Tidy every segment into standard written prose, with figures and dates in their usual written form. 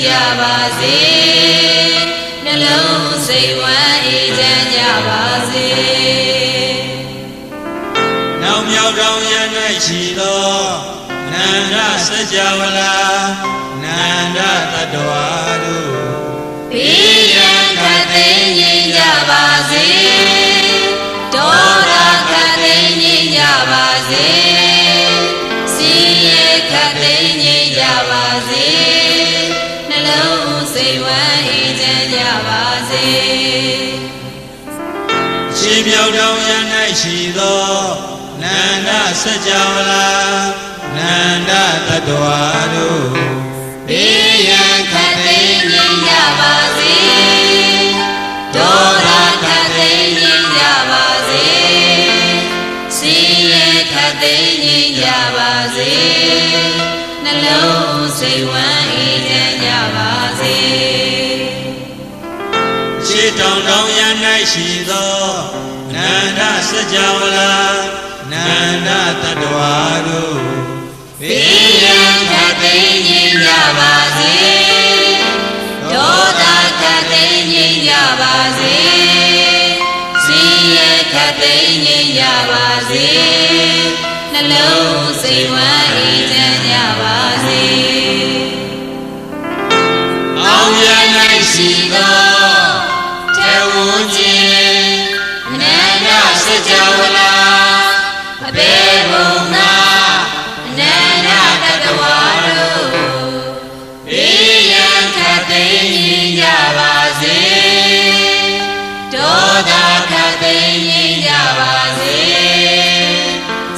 ကြပါစေနှလုံးစိတ်ဝမ်းအေးချမ်းကြပါစေနောက်မြောက်တောင်ရ၌ရှိသောနန္ဒစကြဝဠာနန္ဒတတ္တဝါတို့ဘေးရန်ခတ်သိမ်းငြိမ်းကြပါစေဒေါသခတ်သိမ်းငြိမ်းကြပါစေစီရဲခတ်သိမ်းငြိမ်းကြပါစေနှလုံးစိတ်ဝမ်းအေးချမ်းကြပါစေရှေးမြောက်တောင်ရ၌ရှိသောနန္ဒစကြဝဠာနန္ဒတတ္တဝါတို့ဘေးရန်ခတ်သိမ်းငြိမ်းကြပါစေဒေါသခတ်သိမ်းငြိမ်းကြပါစေစီရဲခတ်သိမ်းငြိမ်းကြပါစေနှလုံးစိတ်ဝမ်းအေးချမ်းကြပါစေရှေးတောင်တောင်ရ၌ရှိသောနန္ဒစကြဝဠာနန္ဒတတ္တဝါတို့ဘေးရန်ခတ်သိမ်းငြိမ်းကြပါစေဒေါသခတ်သိမ်းငြိမ်းကြပါစေစီရဲခတ်သိမ်းငြိမ်းကြပါစေနှလုံးစိတ်ဝမ်းအေးချမ်းကြပါစေအောင်ရ၌ရှိသောထေဝံခြင်းနန္ဒစကြဝဠာအဘေဘုံသာအနန္တတတ္တဝါတို့ဘေးရန်ခတ်သိမ်းငြိမ်းကြပါစေဒေါသခတ်သိမ်းငြိမ်းကြပါစေ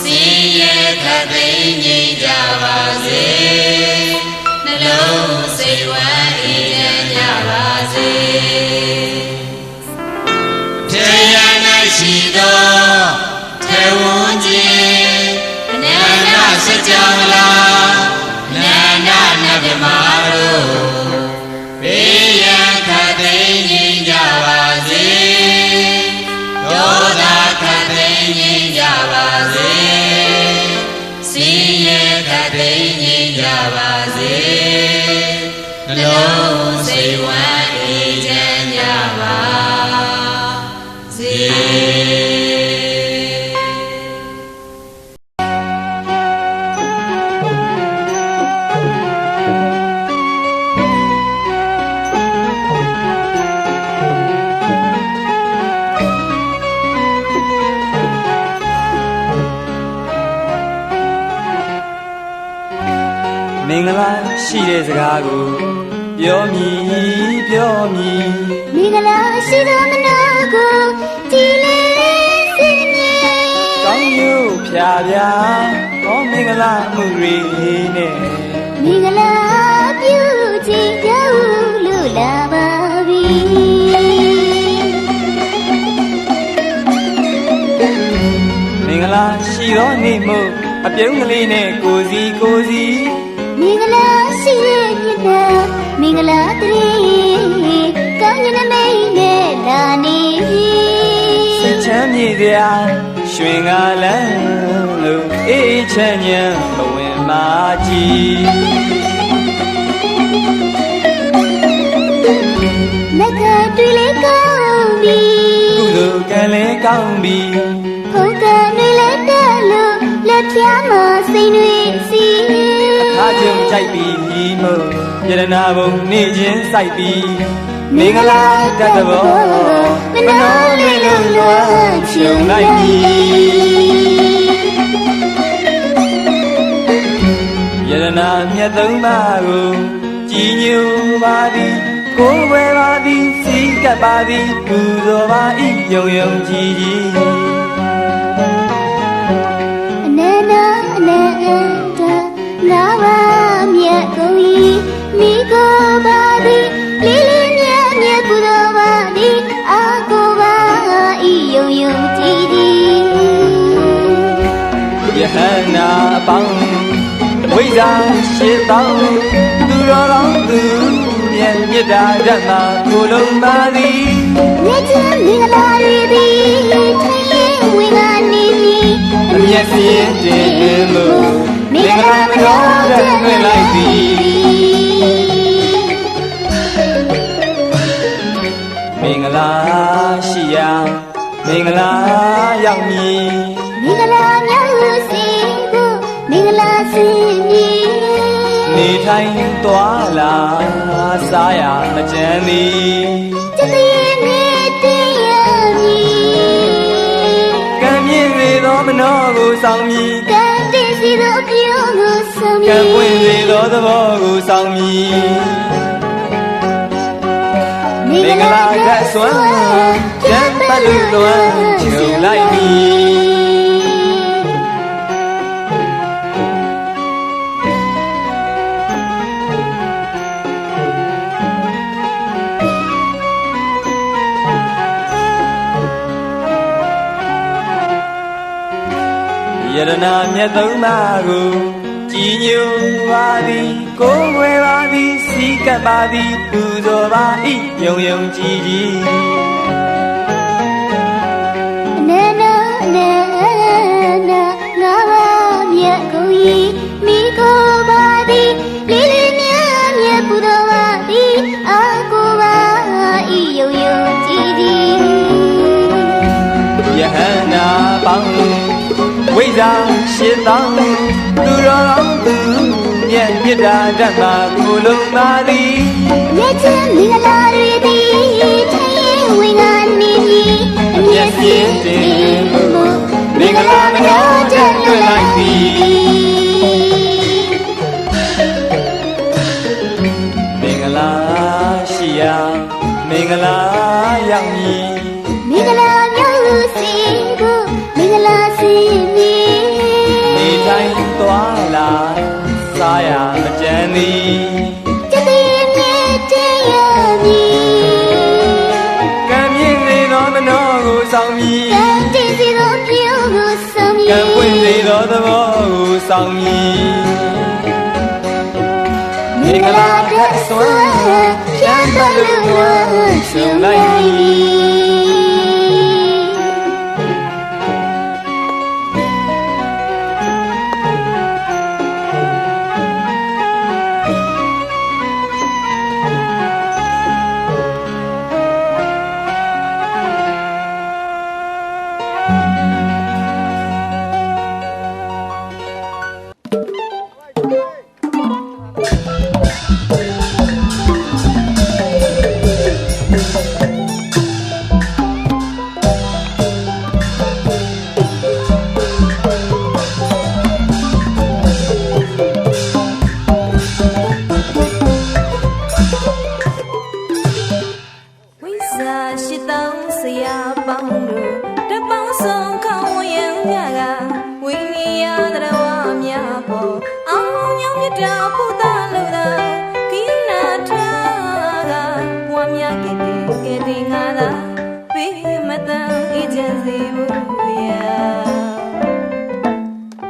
စီရဲခတ်သိမ်းငြိမ်းကြပါစေနှလုံးစိတ်ဝမ်းအေးချမ်းကြပါစေထေရ၌ရှိသောထေဝံခြင်းအနန္တစကြဝဠာအနန္တနတ္တမတို့ဘေးရန်ခတ်သိမ်းငြိမ်းကြပါစေဒေါသခတ်သိမ်းငြိမ်းကြပါစေစီရဲခတ်သိမ်းငြိမ်းကြပါစေနှလုံးစိတ်ဝမ်းအေးချမ်းကြပါစေမင်္ဂလာရှိတဲ့စကားကိုပြောမည်မင်္ဂလာရှိသောမနာကိုကြည်လေးစင်နေကောင်းရုပ်ဖြာဖြာဟောမင်္ဂလာမှုရီနဲ့မင်္ဂလာပြုချင်ကြလို့လာပါပြီမင်္ဂလာရှိသောနေ့မို့အပြုံးကလေးနဲ့ကိုစီမင်္ဂလာရှိရဲ့ညနာမင်္ဂလာတရေကောင်းရမိတ်နဲ့လာနေစိတ်ချမ်းမြေစရာရွှင်ကားလန်းလို့အေးချမ်းညံဘဝင်မာကြီးလက်ခတွေ့လေးကောင်းပြီကုသိုလ်ကံလေးကောင်းပြီဘုံကံတွေလည်းတက်လို့လက်ဖြားမှာစိတ်တွေစီအားကြုံကြိုက်ပြီးမို့ယရနာဘုံနေချင်းစိုက်ပြီးမင်္ဂလာတတ်တော်မနောလေးလုံးလွှမ်းခြုံလိုက်ပြီယရနာမြတ်သုံးပါးကိုကြည်ညိုပါသည်ကိုယ်ွယ်ပါသည်စီကပ်ပါသည်ပူဇော်ပါ၏ယုံယုံကြည်ကြည်အနန္တငါးပါးမြတ်ကုန်၏မိကိုပါသည်လေးလေးမြတ်မြတ်ကုသိုလ်ပါသည်အာကိုပါ၏ယုံယုံကြည်သည်ယဟနာပေါင်းဝိဇ္ဇာရှိသောသူတော်ကောင်းသူမြတ်မြတ်တာဓမ္မကိုလုံးပါသည်မြတ်ခြင်းမင်္ဂလာတွေသည်ထိုင်ရင်ဝင်ကနေသည်အမျက်စင်းတင်လို့မင်္ဂလာမတော်တဲ့တွေ့လိုက်သည် င်္ဂလာရောက်မည် မင်္ဂလာမြောက်စီကိုမင်္ဂလာစင်မည် နေထိုင်သွားလာစားရမကြမ်းသည် ကျက်သေးနေတည်ရမည် ကံမြင့်စေသောမနောကိုဆောင်မည် ကံတည်စီသောပြုံးကိုဆောင်မည် ကံပွင့်စေသောသဘောကိုဆောင်မည် မင်္ဂလာကစွမ်းကျမ်းပတ်လူလွမ်းခြုံလိုက်မည်ယရနာမြတ်သုံးပါးကိုကြည်ညိုပါသည်ကိုယ်ဝယ်ပါသည်စီကပ်ပါသည်ပူဇော်ပါ၏ယုံယုံကြည်ကြည် နာနာနာနာငါပါမြတ်ကိုကြီးမိကိုပါသည်လေးလေးမြတ်မြတ်ပူတော်ပါသည်အာကိုပါဤယုံယုံကြည်ကြည် ယဟန္တာပေါင်းဝိဇ္ဇာရှင်းသောသူတော်ကောင်းသူမြတ်မြတ်တာဓမ္မကိုလုံးပါသည် မြတ်ချင်းမင်္ဂလာတွေသည်ထိုင်ဝင်ကနေပြီအမျက်စင်တင်မှုမင်္ဂလာမတော်တဲ့လွတ်လိုက်ပြီ မင်္ဂလာရှိရာမင်္ဂလာရောက်မည် မင်္ဂလာမြောက်စီကိုမင်္ဂလာစင်မည် နေတိုင်းသွားလာစားရမကြမ်းသည် ကျက်သေးနေတည်ရမည် ကံမြင့်စေသောမနောကိုဆောင်မည် ကံတည်စီသောပြုံးကိုဆောင်မည် ကံပွင့်စေသောသဘောကိုဆောင်မည် မင်္ဂလာကစွမ်းချမ်းသာလူဝမ်းရှင်လိုက်မည် ဝိဇာရှိတောင်းဆရာပေါင်းတို့တပေါင်းဆုံးခေါင်းဝရံမြကဝိနည်းရတော်ဝါများပေါ်အောင်ညောင်းမြတာဖူတာလို့သာကိနာထာကဘွားများကဲကဲတင်ငါသာပေးမတန်အေဂျင်စီဘူးရာ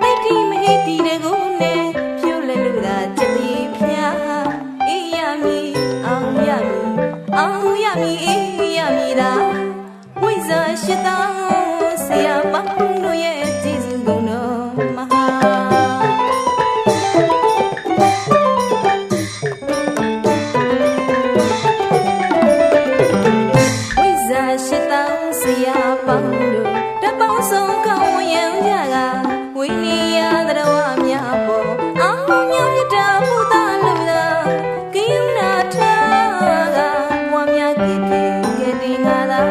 တိတ်တီမဟိတီတကူနဲ့ဖြူလဲလို့သာချက်တီဖျားအေးရမီအောင်ရမီအောင်ရမီအေးရမီသာဝိဇာရှိတောင်းဆရာပေါင်းတို့ရဲ့ကျေးဇူးကုန်တော်မဟာဝိဇာရှိတောင်းဆရာပေါင်းတို့တပေါင်းဆုံးကောင်းဝရံကြကဝိနည်းရတော်ဝါများပေါ်အောင်မြောင်မြတာဖူတာလို့သာကိယနာထာကဘွားများကဲကဲတင်ငါသာ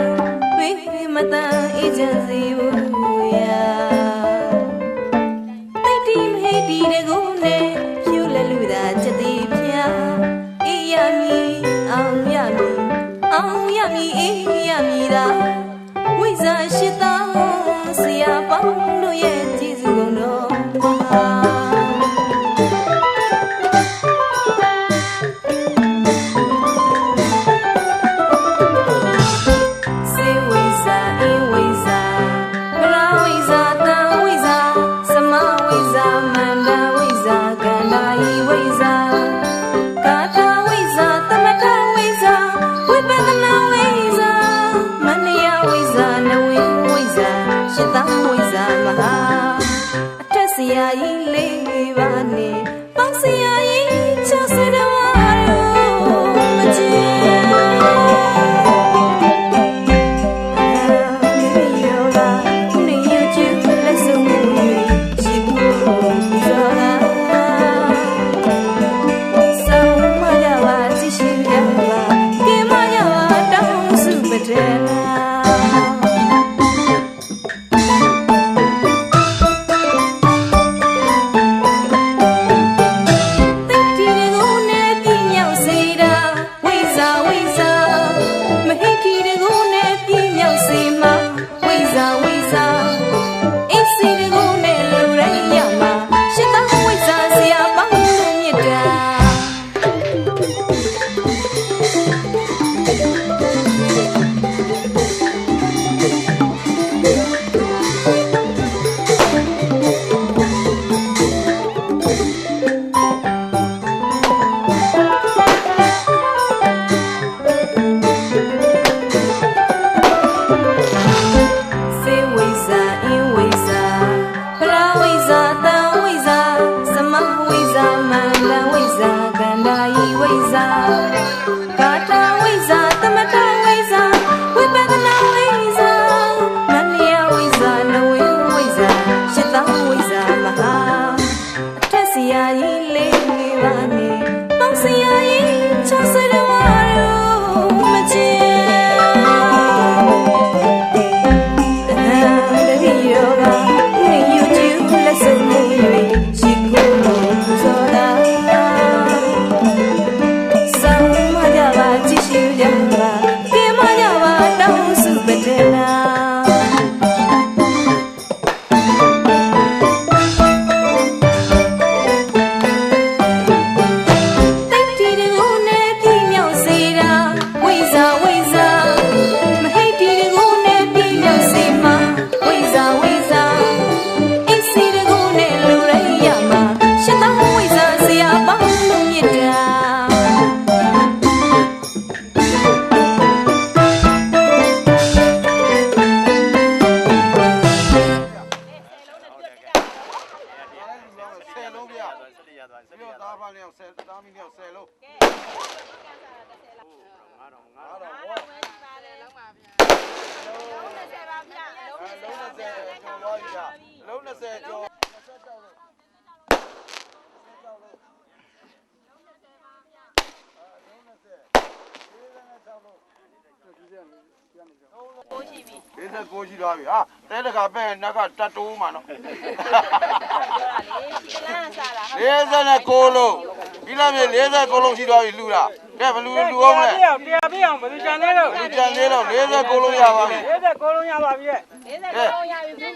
ပေးမတန်အေဂျင်စီဘူးရာတိတ်တီမဟိတီတကူနဲ့ဖြူလဲလူသာချက်တီဖျားအေးရမီအောင်ရမီအောင်ရမီအေးရမီသာဝိဇာရှိတောင်းဆရာပေါင်းတို့ရဲ့ကျေးဇူးကုန်တော်မဟာစေဝိဇာအေဝိဇာပရာဝိဇာတံဝိဇာသမဝိဇာမန္တဝိဇာကန္နာယိဝိဇာကာထာဝိဇာသမထဝိဇာဝိပဿနာဝိဇာမနယ ဒါယီဝိဇာကာတာဝိဇာသမထဝိဇာဝိပဿနာဝိဇာမလျာဝိဇာနဝေဝိဇာရှစ်သောဝိဇာမဟာအထက်စီယာကြီးလေးလေးပါနေပေါင်းစီယာကြီးချစရဝါရောမချင်ကိုရှိသွားပြီဟာတဲတကပဲနက်ကတတိုးမှာနော်49လုံးဒီလားမြေ49လုံးရှိသွားပြီလူလားကဲဘလူအောင်လဲတရားပြအောင်ဘယ်သူကြံနေတော့ကြံနေတော့49လုံးရပါပြီ49လုံးရပါပြီ49လုံးရပြီ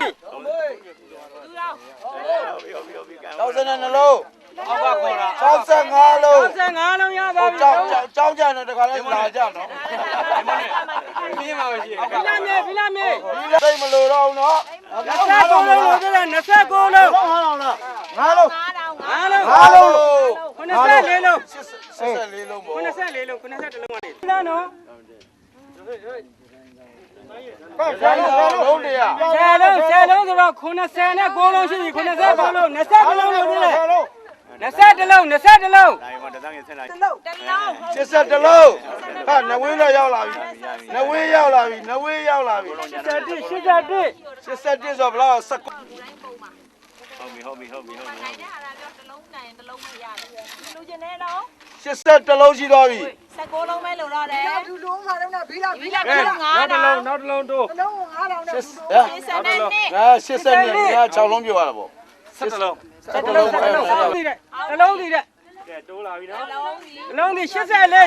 62လုံးအောက်ကခေါ်တာ65လုံး65လုံးရပါပြီကြောင်းကြတယ်တခါလဲလာကြနော်ပြင်းပါမရှိဖိလာမြေသိမလို့တော့နော်29လုံးလို့ပြောတယ်29လုံး5လုံးလား5လုံး54လုံး84လုံး84လုံးပေါ့84လုံး91လုံးကနေလာနော်လုံးတရ10လုံးဆိုတော့89လုံးရှိပြီ89လုံး29လုံးလို့ပြောတယ်21လုံး21လုံး81လုံးဟာနဝင်းတော့ရောက်လာပြီနဝင်းရောက်လာပြီ81ဆိုဘလောက်19ဟုတ်ပြီနိုင်တဲ့ဟာလားပြောတစ်လုံးနိုင်တစ်လုံးမရတယ်လူကျင်နေတော့81လုံးရှိသွားပြီ19လုံးပဲလိုတော့တယ်လူလုံးမှာတော့ဘီလာနောက်တစ်လုံးတိုးလုံး9000နဲ့82 6လုံးပြောရတာပေါ့17လုံး17လုံးပဲတစ်လုံးဒီတဲ့ကဲတိုးလာပြီနော်တစ်လုံးဒီ84လက်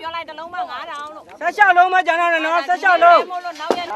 ပြောလိုက်တစ်လုံးမှ9000လို့16လုံးမှကျန်တော့တယ်နော်16လုံးမို့လို့နောက်ရက်